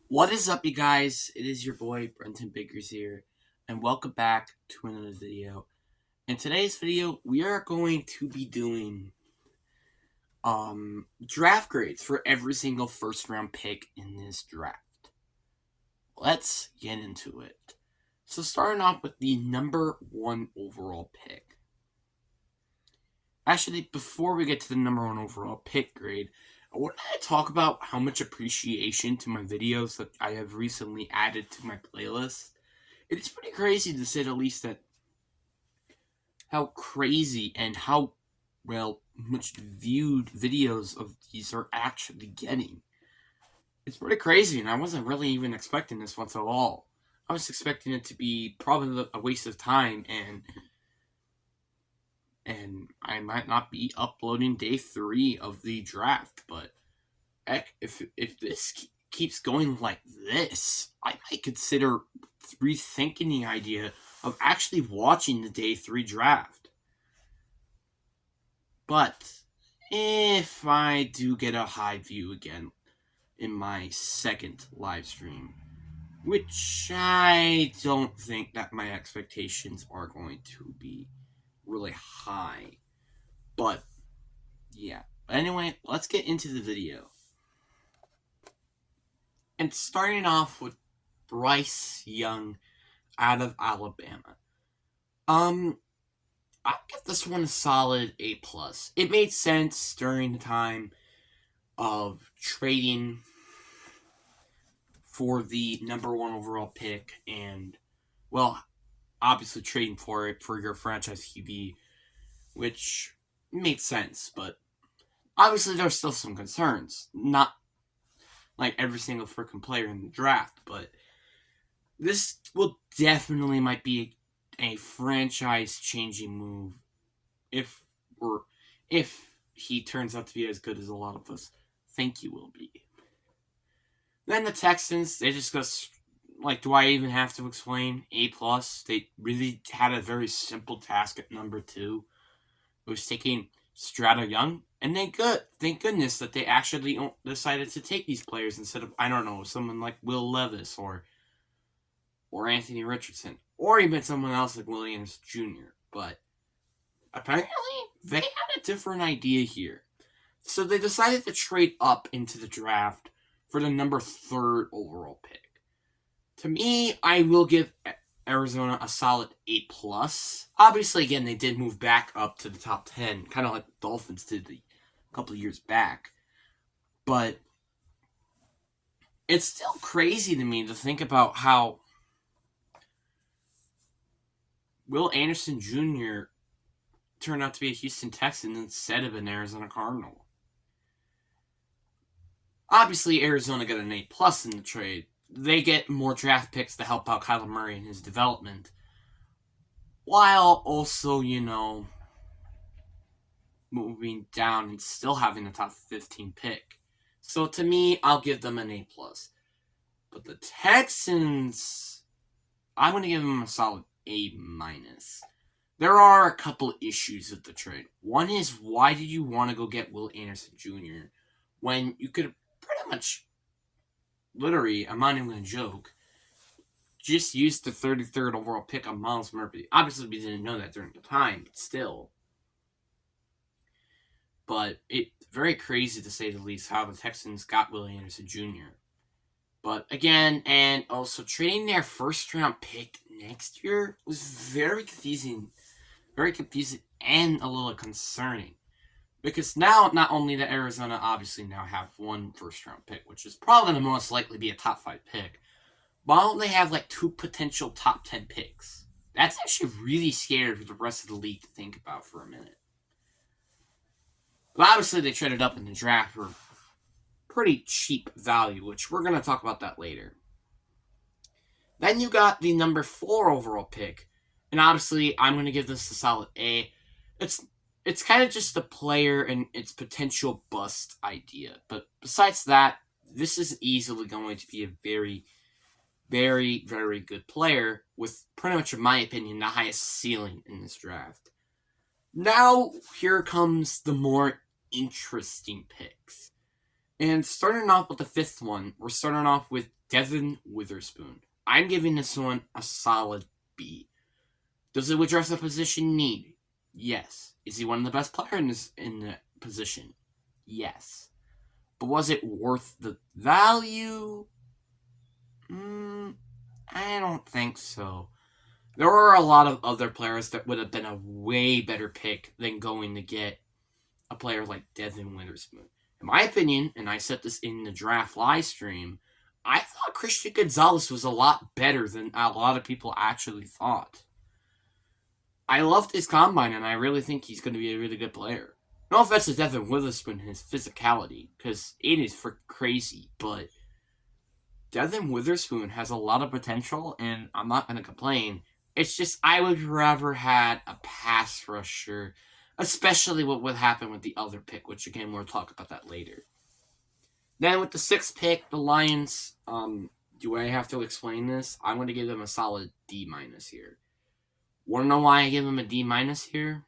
What is up, you guys? It is your boy Brenton Biggers here, and welcome back to another video. In today's video, we are going to be doing draft grades for every single first round pick in this draft. Let's get into it. So starting off with the number one overall pick. Actually, before we get to the number one overall pick grade, I want to talk about how much appreciation to my videos that I have recently added to my playlist. It's pretty crazy to say the least that how crazy and how much viewed videos of these are actually getting. It's pretty crazy, and I wasn't really even expecting this once at all. I was expecting it to be probably a waste of time, and I might not be uploading day 3 of the draft. But heck, if this keeps going like this, I might consider rethinking the idea of actually watching the day 3 draft. But if I do get a high view again in my second live stream, which I don't think that my expectations are going to be really high, but yeah. Anyway, let's get into the video. And starting off with Bryce Young out of Alabama. I'll give this one a solid A plus. It made sense during the time of trading for the number one overall pick, and obviously trading for it for your franchise QB, which made sense. But obviously, there's still some concerns. Not like every single freaking player in the draft, but this will definitely might be a franchise changing move if if he turns out to be as good as a lot of us think he will be. Then the Texans, they just got, like, do I even have to explain? A plus. They really had a very simple task at number 2. It was taking Strata Young, and thank goodness that they actually decided to take these players instead of, I don't know, someone like Will Levis or Anthony Richardson, or even someone else like Williams Jr. But apparently, they had a different idea here. So they decided to trade up into the draft for the number 3rd overall pick. To me, I will give Arizona a solid A plus. Obviously, again, they did move back up to the top 10, kind of like the Dolphins did a couple of years back. But it's still crazy to me to think about how Will Anderson Jr. turned out to be a Houston Texan instead of an Arizona Cardinal. Obviously, Arizona got an A plus in the trade. They get more draft picks to help out Kyler Murray in his development, while also, moving down and still having the top 15 pick. So to me, I'll give them an A plus. But the Texans, I'm going to give them a solid A minus. There are a couple issues with the trade. One is, why did you want to go get Will Anderson Jr. when you could pretty much, literally, I'm not even going to joke, just used the 33rd overall pick on Myles Murphy. Obviously, we didn't know that during the time, but still. But it's very crazy, to say the least, how the Texans got Will Anderson Jr. But again, and also trading their first round pick next year was very confusing and a little concerning. Because now, not only that Arizona obviously now have one first round pick, which is probably going to most likely be a top 5 pick, but they have like 2 potential top 10 picks. That's actually really scary for the rest of the league to think about for a minute. But obviously, they traded up in the draft for pretty cheap value, which we're going to talk about that later. Then you got the number 4 overall pick, and obviously, I'm going to give this a solid A. It's kind of just the player and its potential bust idea. But besides that, this is easily going to be a very, very, very good player with, pretty much, in my opinion, the highest ceiling in this draft. Now, here comes the more interesting picks. And starting off with the fifth one, we're starting off with Devon Witherspoon. I'm giving this one a solid B. Does it address a position need? Yes. Is he one of the best players in the position? Yes. But was it worth the value? I don't think so. There are a lot of other players that would have been a way better pick than going to get a player like Devon Witherspoon. In my opinion, and I said this in the draft live stream, I thought Christian Gonzalez was a lot better than a lot of people actually thought. I loved his combine, and I really think he's going to be a really good player. No offense to Devon Witherspoon and his physicality, because it is for crazy, but Devon Witherspoon has a lot of potential, and I'm not going to complain. It's just I would rather had a pass rusher, especially what would happen with the other pick, which again we'll talk about that later. Then with the sixth pick, the Lions. Do I have to explain this? I'm going to give them a solid D minus here. Want to know why I give them a D minus here?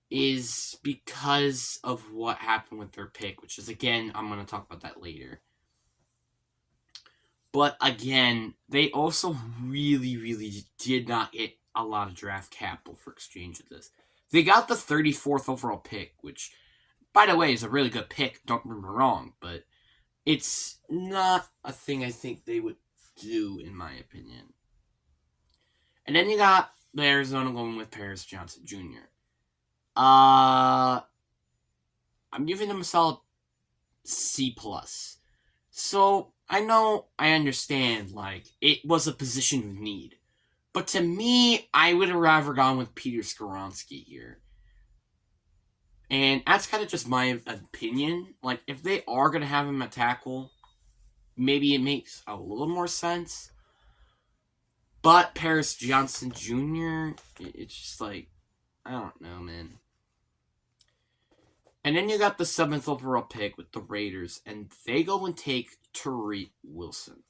Is because of what happened with their pick, which is again I'm going to talk about that later. But again, they also really did not get a lot of draft capital for exchange of this. They got the 34th overall pick, which, by the way, is a really good pick. Don't get me wrong, but it's not a thing I think they would do, in my opinion. And then you got the Arizona going with Paris Johnson Jr. I'm giving them a solid C+. So, I understand, like, it was a position of need. But to me, I would have rather gone with Peter Skoronski here. And that's kind of just my opinion. Like, if they are going to have him at tackle, maybe it makes a little more sense. But Paris Johnson Jr., it's just like, I don't know, man. And then you got the 7th overall pick with the Raiders, and they go and take Tariq Wilson.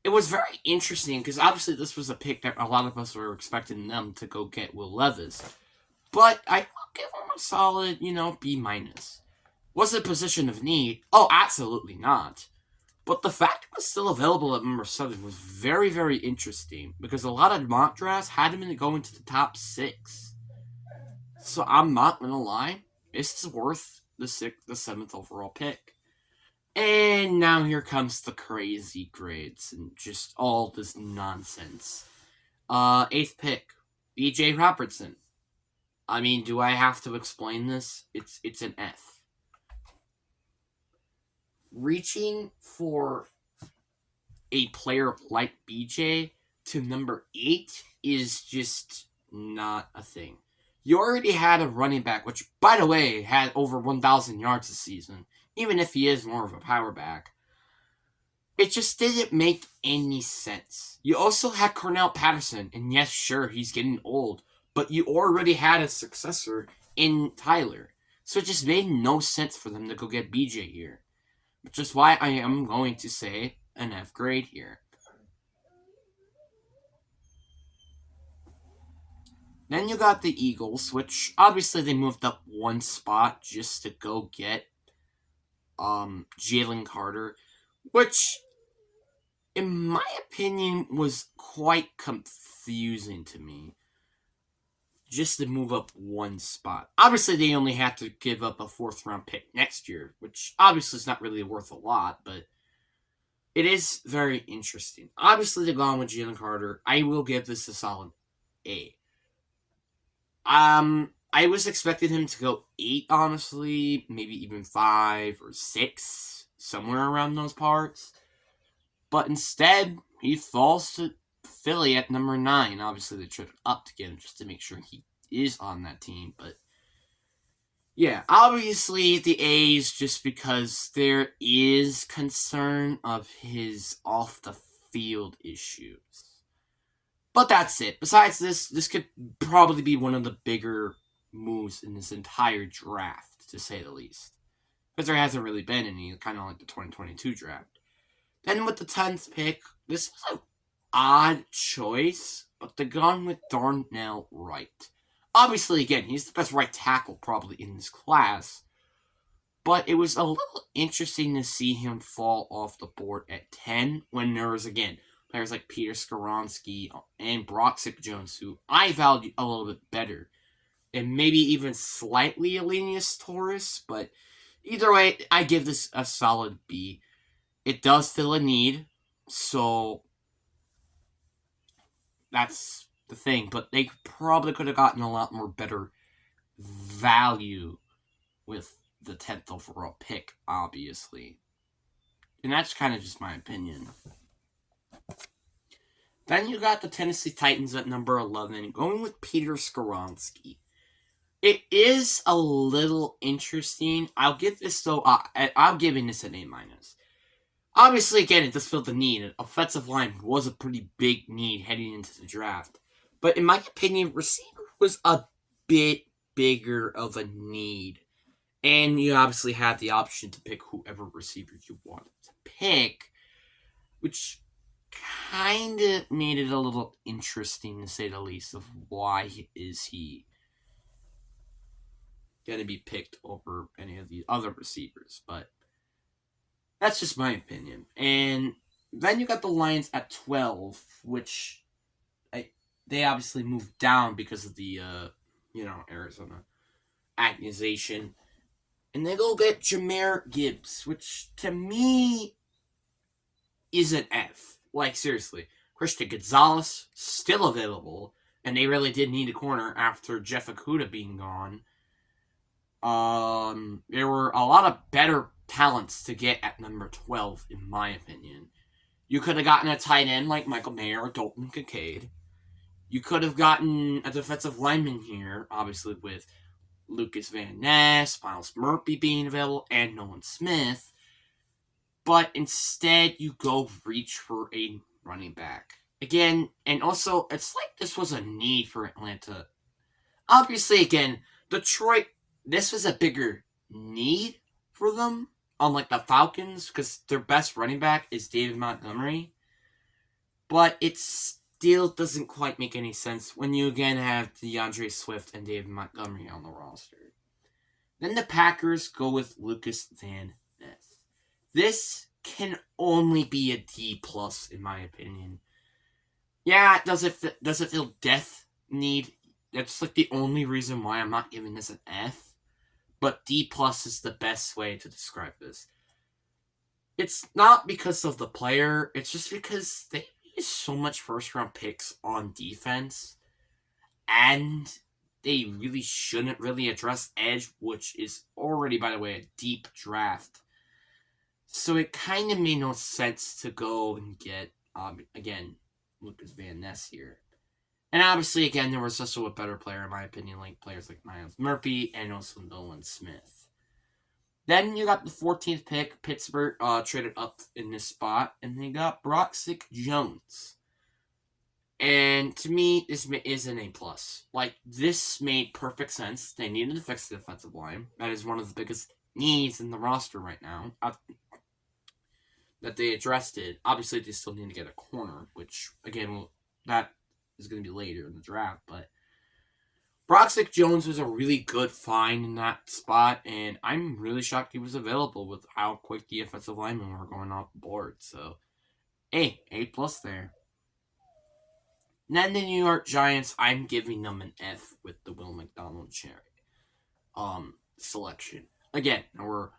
It was very interesting because obviously this was a pick that a lot of us were expecting them to go get Will Levis. But I will give them a solid, B minus. Was it a position of need? Oh, absolutely not. But the fact it was still available at number 7 was very interesting because a lot of mock drafts had him going to the top 6. So I'm not gonna lie, this is worth the 7th overall pick. And now here comes the crazy grades and just all this nonsense. 8th pick, B.J. Robertson. I mean, do I have to explain this? It's an F. Reaching for a player like BJ to number 8 is just not a thing. You already had a running back, which, by the way, had over 1,000 yards this season, even if he is more of a power back. It just didn't make any sense. You also had Cornell Patterson, and yes, sure, he's getting old, but you already had a successor in Tyler. So it just made no sense for them to go get BJ here. Which is why I am going to say an F grade here. Then you got the Eagles, which obviously they moved up one spot just to go get Jalen Carter, which, in my opinion, was quite confusing to me. Just to move up one spot. Obviously, they only had to give up a 4th round pick next year, which obviously is not really worth a lot, but it is very interesting. Obviously, they're gone with Jalen Carter. I will give this a solid A. I was expecting him to go 8, honestly, maybe even 5 or 6, somewhere around those parts. But instead, he falls to Philly at number 9. Obviously, they traded up to get him just to make sure he is on that team. But yeah, obviously the A's just because there is concern of his off the field issues. But that's it. Besides this could probably be one of the bigger moves in this entire draft, to say the least. Because there hasn't really been any, kind of like the 2022 draft. Then with the 10th pick, this was an odd choice, but they're gone with Darnell Wright. Obviously, again, he's the best right tackle probably in this class. But it was a little interesting to see him fall off the board at 10 when there was, again, players like Peter Skoronsky and Broxick Jones, who I valued a little bit better. And maybe even slightly Elenius Torres, but either way, I give this a solid B. It does fill a need, so that's the thing. But they probably could have gotten a lot more better value with the 10th overall pick, obviously. And that's kind of just my opinion. Then you got the Tennessee Titans at number 11, going with Peter Skoronsky. It is a little interesting. I'll give this, though, I'm giving this an A-. Obviously, again, it does fill the need. Offensive line was a pretty big need heading into the draft. But in my opinion, receiver was a bit bigger of a need. And you obviously had the option to pick whoever receiver you wanted to pick, which kind of made it a little interesting, to say the least, of why is he going to be picked over any of the other receivers. But that's just my opinion. And then you got the Lions at 12, which they obviously moved down because of the, Arizona accusation. And they go get Jahmyr Gibbs, which to me is an F. Like, seriously. Christian Gonzalez, still available. And they really did need a corner after Jeff Okudah being gone. There were a lot of better talents to get at number 12, in my opinion. You could have gotten a tight end like Michael Mayer or Dalton Kincaid. You could have gotten a defensive lineman here, obviously with Lucas Van Ness, Myles Murphy being available, and Nolan Smith. But instead, you go reach for a running back. Again, and also, it's like this was a need for Atlanta. Obviously, again, Detroit, this was a bigger need for them, unlike the Falcons, because their best running back is David Montgomery. But it still doesn't quite make any sense when you again have DeAndre Swift and David Montgomery on the roster. Then the Packers go with Lucas Van Ness. This can only be a D+, in my opinion. Yeah, does it feel death need? That's like the only reason why I'm not giving this an F. But D+ is the best way to describe this. It's not because of the player, it's just because they use so much first-round picks on defense, and they really shouldn't really address edge, which is already, by the way, a deep draft. So it kind of made no sense to go and get, again, Lucas Van Ness here. And obviously, again, there was also a better player, in my opinion, like players like Myles Murphy and also Nolan Smith. Then you got the 14th pick. Pittsburgh traded up in this spot, and they got Broxick Jones. And to me, this is an A+. Like, this made perfect sense. They needed to fix the defensive line. That is one of the biggest needs in the roster right now. That they addressed it. Obviously, they still need to get a corner, which, again, that is going to be later in the draft. But Broxick Jones was a really good find in that spot, and I'm really shocked he was available with how quick the offensive linemen were going off the board. So, A+ there. And then the New York Giants, I'm giving them an F with the Will McDonald selection. Again, there were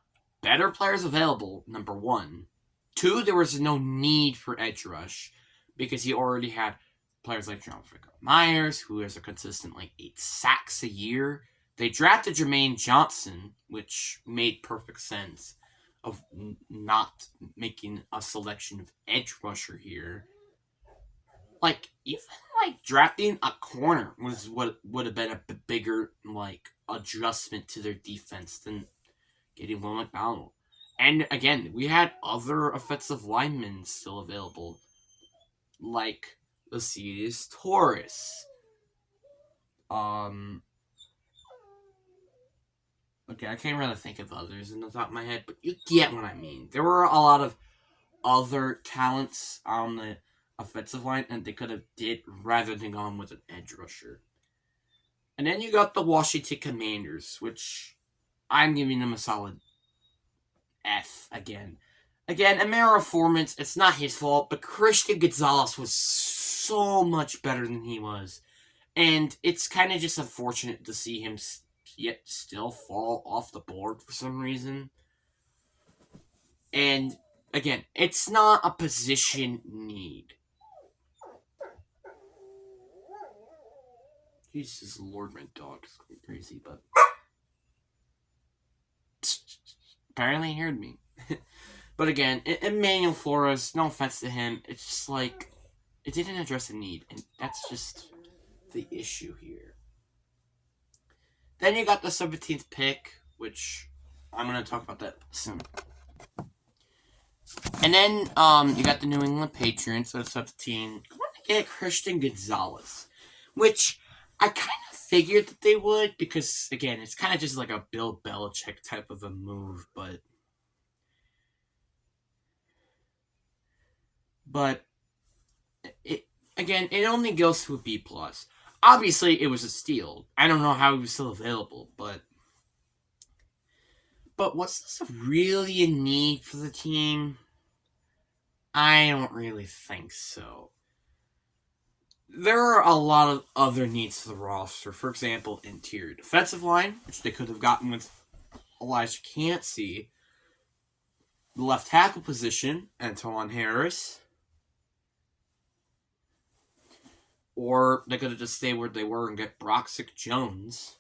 better players available, number 1. 2, there was no need for edge rush because he already had players like John Myers, who has a consistent 8 sacks a year. They drafted Jermaine Johnson, which made perfect sense of not making a selection of edge rusher here. Even drafting a corner was what would have been a bigger adjustment to their defense than getting Will McDonald. And again, we had other offensive linemen still available, like Lucius Torres. Okay, I can't really think of others in the top of my head, but you get what I mean. There were a lot of other talents on the offensive line that they could have did rather than gone with an edge rusher. And then you got the Washington Commanders, which I'm giving them a solid F again. Again, a matter of performance, it's not his fault, but Christian Gonzalez was so much better than he was. And it's kind of just unfortunate to see him yet still fall off the board for some reason. And again, it's not a position need. Jesus Lord, my dog is going crazy, but apparently he heard me. But again, Emmanuel Flores, no offense to him, it's just like, it didn't address a need, and that's just the issue here. Then you got the 17th pick, which I'm going to talk about that soon. And then you got the New England Patriots at 17 going to get Christian Gonzalez, which I kind of figured that they would, because again, it's kind of just like a Bill Belichick type of a move, but it only goes to a B plus. Obviously, it was a steal. I don't know how he was still available, but was this really a need for the team? I don't really think so. There are a lot of other needs to the roster. For example, interior defensive line, which they could have gotten with Elijah Cansey. The left tackle position, Antoine Harris. Or they could have just stayed where they were and get Broxick Jones.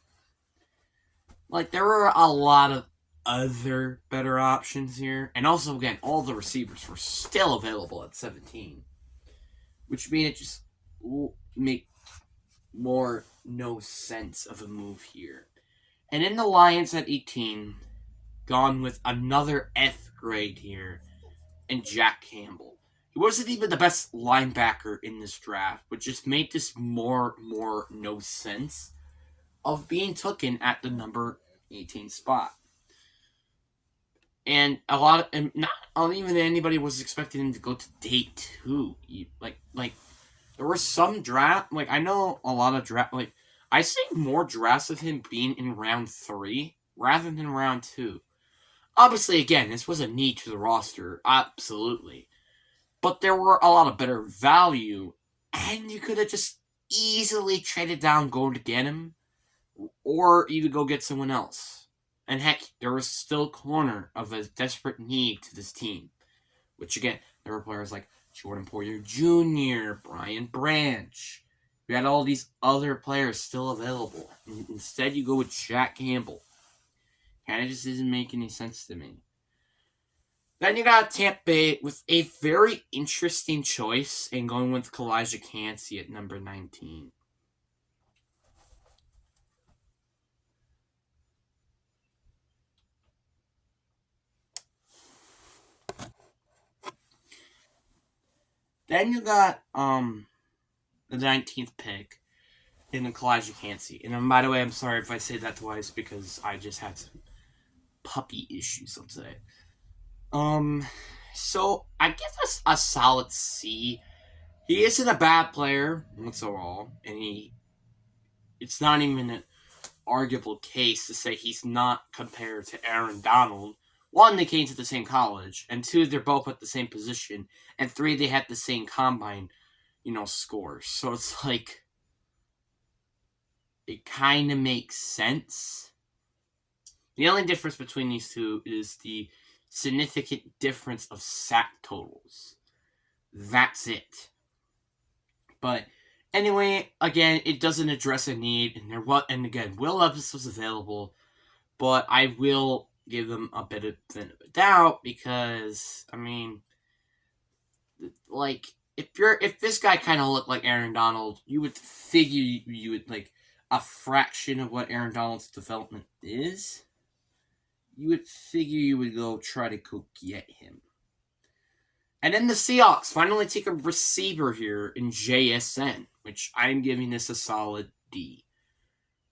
Like, there were a lot of other better options here. And also, again, all the receivers were still available at 17. Which made it just make more no sense of a move here. And in the Lions at 18, gone with another F grade here, and Jack Campbell. He wasn't even the best linebacker in this draft, but just made this more no sense of being taken at the number 18 spot. And not even anybody was expecting him to go to day 2. Like there were some draft, like I know a lot of draft, like I see more drafts of him being in round 3 rather than round 2. Obviously, again, this was a need to the roster, absolutely. But there were a lot of better value, and you could have just easily traded down, go to get him, or even go get someone else. And heck, there was still a corner of a desperate need to this team. Which again, there were players like Jordan Poyer Jr., Brian Branch. You had all these other players still available. Instead, you go with Jack Campbell. Kind of just doesn't make any sense to me. Then you got Tampa Bay with a very interesting choice in going with Elijah Cansey at number 19. Then you got the 19th pick in the Elijah Cansey. And by the way, I'm sorry if I say that twice because I just had some puppy issues, let's say. So I give this a solid C. He isn't a bad player, whatsoever, and it's not even an arguable case to say he's not compared to Aaron Donald. 1, they came to the same college, and 2, they're both at the same position, and 3, they had the same combine, scores. So it's like, it kind of makes sense. The only difference between these two is the significant difference of sack totals. That's it. But anyway, again, it doesn't address a need, and again, Will Levis was available, but I will give them a bit of a doubt because, I mean, like, if this guy kind of looked like Aaron Donald, you would figure you would, like, a fraction of what Aaron Donald's development is, you would figure you would go try to go get him. And then the Seahawks finally take a receiver here in JSN, which I'm giving this a solid D.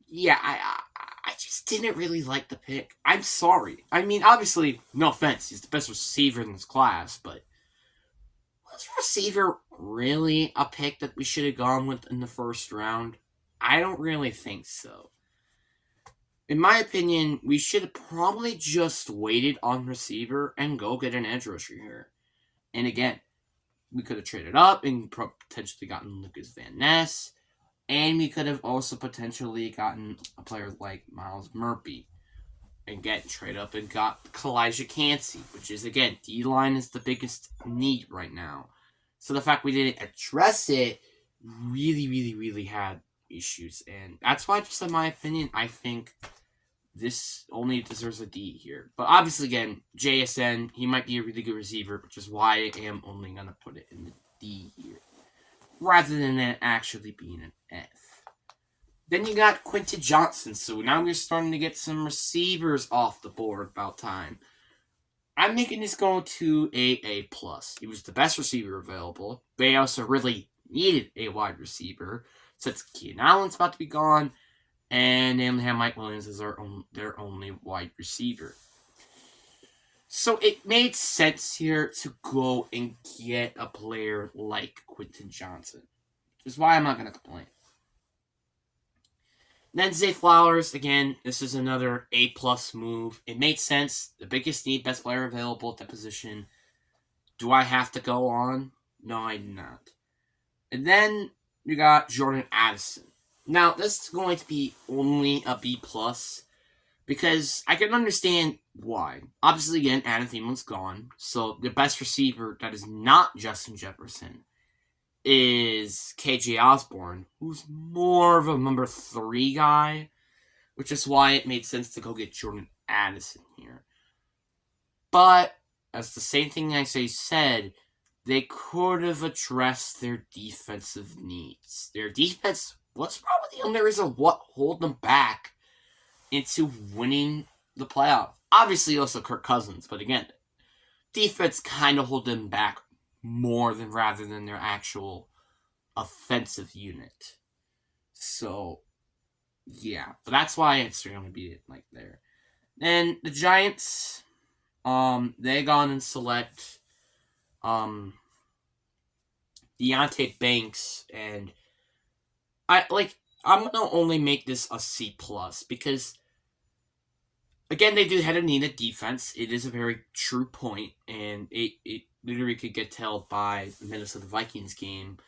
Yeah, I just didn't really like the pick. I'm sorry. I mean, obviously, no offense, he's the best receiver in this class, but was receiver really a pick that we should have gone with in the first round? I don't really think so. In my opinion, we should have probably just waited on receiver and go get an edge rusher here. And again, we could have traded up and potentially gotten Lucas Van Ness. And we could have also potentially gotten a player like Miles Murphy. And get trade up and got Kalijah Cansey, which is, again, D-line is the biggest need right now. So the fact we didn't address it really had issues. And that's why, just in my opinion, I think this only deserves a D here. But obviously, again, JSN, he might be a really good receiver, which is why I am only going to put it in the D here, rather than it actually being an F. Then you got Quentin Johnson, so now we're starting to get some receivers off the board about time. I'm making this go to A+. He was the best receiver available. They also really needed a wide receiver, since Keenan Allen's about to be gone, and they only have Mike Williams as their only wide receiver. So it made sense here to go and get a player like Quentin Johnson, which is why I'm not going to complain. Then Zay Flowers, again, this is another A+ move. It made sense. The biggest need, best player available at the position. Do I have to go on? No, I do not. And then you got Jordan Addison. Now, this is going to be only a B+, because I can understand why. Obviously, again, Adam Thielen's gone, so the best receiver that is not Justin Jefferson is KJ Osborne, who's more of a number 3 guy, which is why it made sense to go get Jordan Addison here. But, as the same thing I said, they could have addressed their defensive needs. Their defense was probably the only reason what hold them back into winning the playoff. Obviously, also Kirk Cousins, but again, defense kind of hold them back more than rather than their actual offensive unit. So, yeah, but that's why it's going to be like there. And the Giants, they gone and select Deonte Banks, and I'm gonna only make this a C+ because, again, they do have a need at defense. It is a very true point, and it literally could get told by the Minnesota Vikings game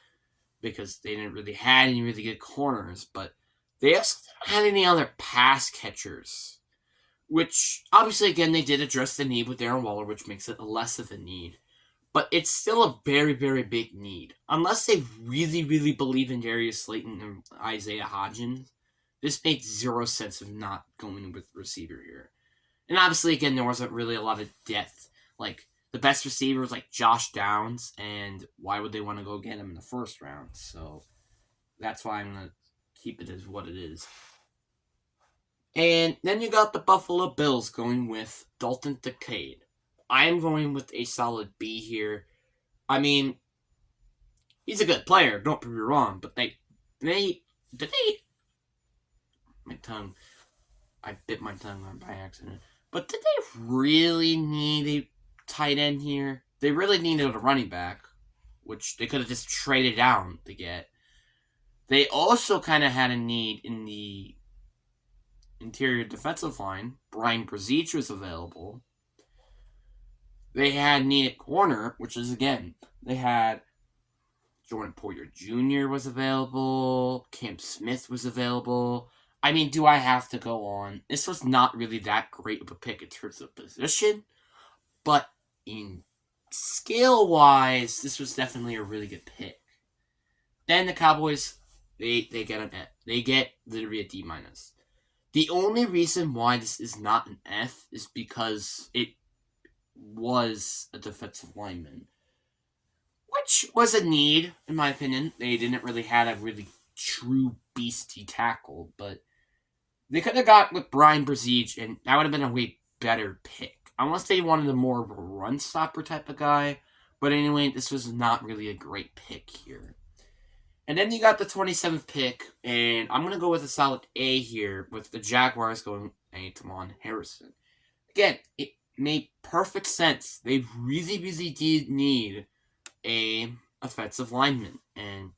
because they didn't really have any really good corners, but they also didn't have any other pass catchers, which obviously, again, they did address the need with Darren Waller, which makes it less of a need. But it's still a very, very big need. Unless they really believe in Darius Slayton and Isaiah Hodgins, this makes zero sense of not going with receiver here. And obviously, again, there wasn't really a lot of depth. Like, the best receiver was like Josh Downs, and why would they want to go get him in the first round? So that's why I'm going to keep it as what it is. And then you got the Buffalo Bills going with Dalton Kincaid. I am going with a solid B here. I mean, he's a good player, don't be wrong, but I bit my tongue on by accident. But did they really need a tight end here? They really needed a running back, which they could have just traded down to get. They also kind of had a need in the interior defensive line. Brian Brzezicz was available. They had needed corner, which is, again, they had Jordan Poyer Jr. was available. Cam Smith was available. I mean, do I have to go on? This was not really that great of a pick in terms of position, but in skill-wise, this was definitely a really good pick. Then the Cowboys, they get an F. They get literally a D-. The only reason why this is not an F is because it was a defensive lineman, which was a need, in my opinion. They didn't really have a really true beastie tackle, but they could have got with Brian Brzezicz, and that would have been a way better pick. Unless they wanted a more of a run stopper type of guy. But anyway, this was not really a great pick here. And then you got the 27th pick, and I'm going to go with a solid A here, with the Jaguars going A. Tamon Harrison. Again, it made perfect sense. They really did need a offensive lineman, and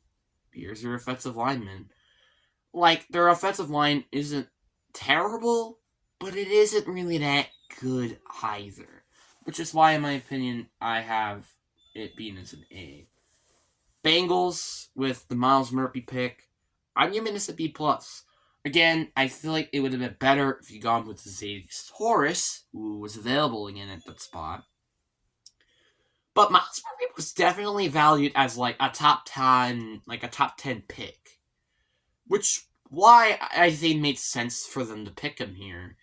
here's your offensive lineman. Like, their offensive line isn't terrible, but it isn't really that good either. Which is why, in my opinion, I have it being as an A. Bengals with the Miles Murphy pick, I'm giving this a B plus. Again, I feel like it would have been better if you gone with Zadie Torres, who was available again at that spot. But Miles Murphy was definitely valued as like a top 10, pick, which why I think made sense for them to pick him here.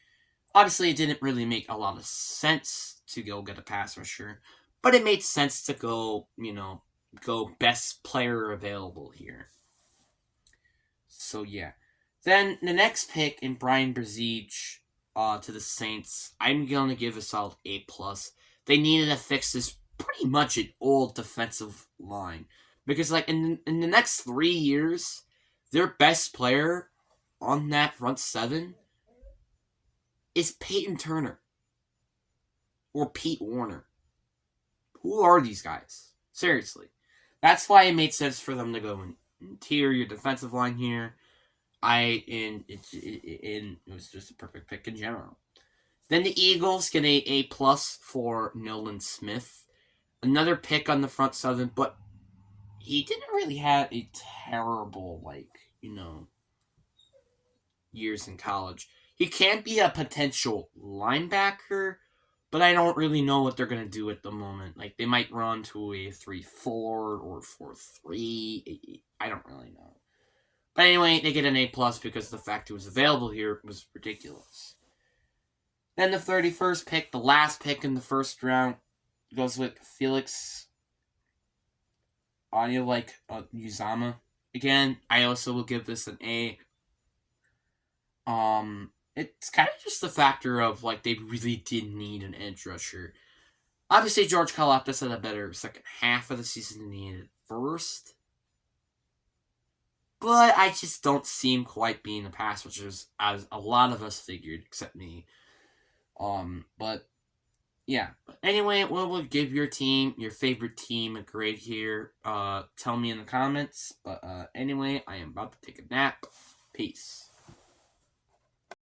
Obviously, it didn't really make a lot of sense to go get a pass rusher, but it made sense to go, go best player available here. So yeah. Then the next pick in Brian Brzee to the Saints, I'm gonna give a solid A plus. They needed to fix this pretty much an old defensive line because like in the next 3 years, their best player on that front seven is Peyton Turner or Pete Werner. Who are these guys? Seriously. That's why it made sense for them to go interior defensive line here. It was just a perfect pick in general. Then the Eagles get a A plus for Nolan Smith. Another pick on the front seven, but he didn't really have a terrible, years in college. He can be a potential linebacker, but I don't really know what they're going to do at the moment. Like, they might run to a 3-4 or 4-3. I don't really know. But anyway, they get an A plus because the fact it was available here was ridiculous. Then the 31st pick, the last pick in the first round, goes with Felix Uzama. Again, I also will give this an A. It's kind of just the factor of like they really did need an edge rusher. Obviously, George Karlaftis had a better second half of the season than he did first. But I just don't see him quite being the pass rushers as a lot of us figured, except me. But yeah. But anyway, we'll give your favorite team, a grade here. Tell me in the comments. But anyway, I am about to take a nap. Peace.